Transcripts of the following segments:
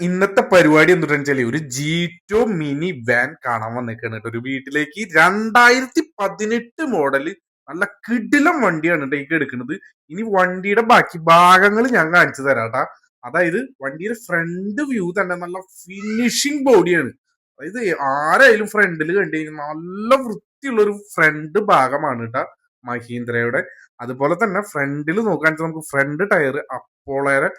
ഇന്നത്തെ പരിപാടി എന്തുട്ടാന്ന് വെച്ചാല് ഒരു ജീറ്റോ മിനി വാൻ കാണാൻ വന്നേക്കാണ് കേട്ടോ. ഒരു വീട്ടിലേക്ക് 2018 മോഡല് നല്ല കിടിലം വണ്ടിയാണ് കേട്ടോ ഈ എടുക്കുന്നത്. ഇനി വണ്ടിയുടെ ബാക്കി ഭാഗങ്ങൾ ഞാൻ കാണിച്ചു തരാട്ടാ. അതായത് വണ്ടിയുടെ ഫ്രണ്ട് വ്യൂ തന്നെ നല്ല ഫിനിഷിങ് ബോഡിയാണ്. അതായത് ആരായാലും ഫ്രണ്ടിൽ കണ്ടു കഴിഞ്ഞാൽ നല്ല വൃത്തിയുള്ള ഒരു ഫ്രണ്ട് ഭാഗമാണ് കേട്ടാ മഹീന്ദ്രയുടെ. അതുപോലെ തന്നെ ഫ്രണ്ടിൽ നോക്കാൻ നമുക്ക് ഫ്രണ്ട് ടയർ അപ്പോളയുടെ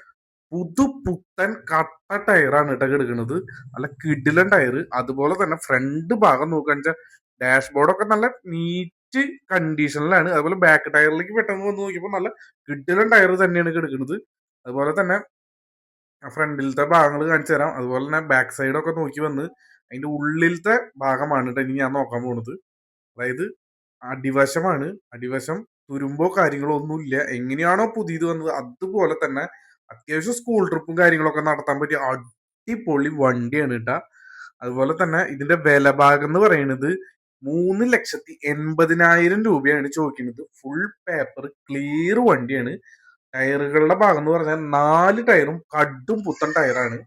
പുതുപുത്തൻ കട്ട ടയറാണ് കേട്ടോ എടുക്കുന്നത്. നല്ല കിടിലൻ ടയർ. അതുപോലെ തന്നെ ഫ്രണ്ട് ഭാഗം നോക്കുകയാണെന്ന് വെച്ചാൽ ഡാഷ്ബോർഡൊക്കെ നല്ല നീറ്റ് കണ്ടീഷനിലാണ്. അതുപോലെ ബാക്ക് ടയറിലേക്ക് പെട്ടെന്ന് വന്ന് നോക്കിയപ്പോൾ നല്ല കിടിലൻ ടയർ തന്നെയാണ് എടുക്കുന്നത്. അതുപോലെ തന്നെ ഫ്രണ്ടിലത്തെ ഭാഗങ്ങൾ കാണിച്ചു തരാം. അതുപോലെ തന്നെ ബാക്ക് സൈഡൊക്കെ നോക്കി വന്ന് അതിന്റെ ഉള്ളിലത്തെ ഭാഗമാണ് കേട്ടോ ഇനി ഞാൻ നോക്കാൻ പോകുന്നത്. അതായത് അടിവശമാണ്. അടിവശം തുരുമ്പോ കാര്യങ്ങളോ ഒന്നുമില്ല. എങ്ങനെയാണോ പുതിയത് വന്നത് അതുപോലെ തന്നെ അത്യാവശ്യം സ്കൂൾ ട്രിപ്പും കാര്യങ്ങളൊക്കെ നടത്താൻ പറ്റിയ അടിപൊളി വണ്ടിയാണ് കേട്ടാ. അതുപോലെ തന്നെ ഇതിന്റെ വില ഭാഗം എന്ന് പറയുന്നത് 3,80,000 രൂപയാണ് ചോദിക്കുന്നത്. ഫുൾ പേപ്പർ ക്ലിയർ വണ്ടിയാണ്. ടയറുകളുടെ ഭാഗം എന്ന് പറഞ്ഞാൽ 4 ടയറും കടും പുത്തൻ ടയറാണ്.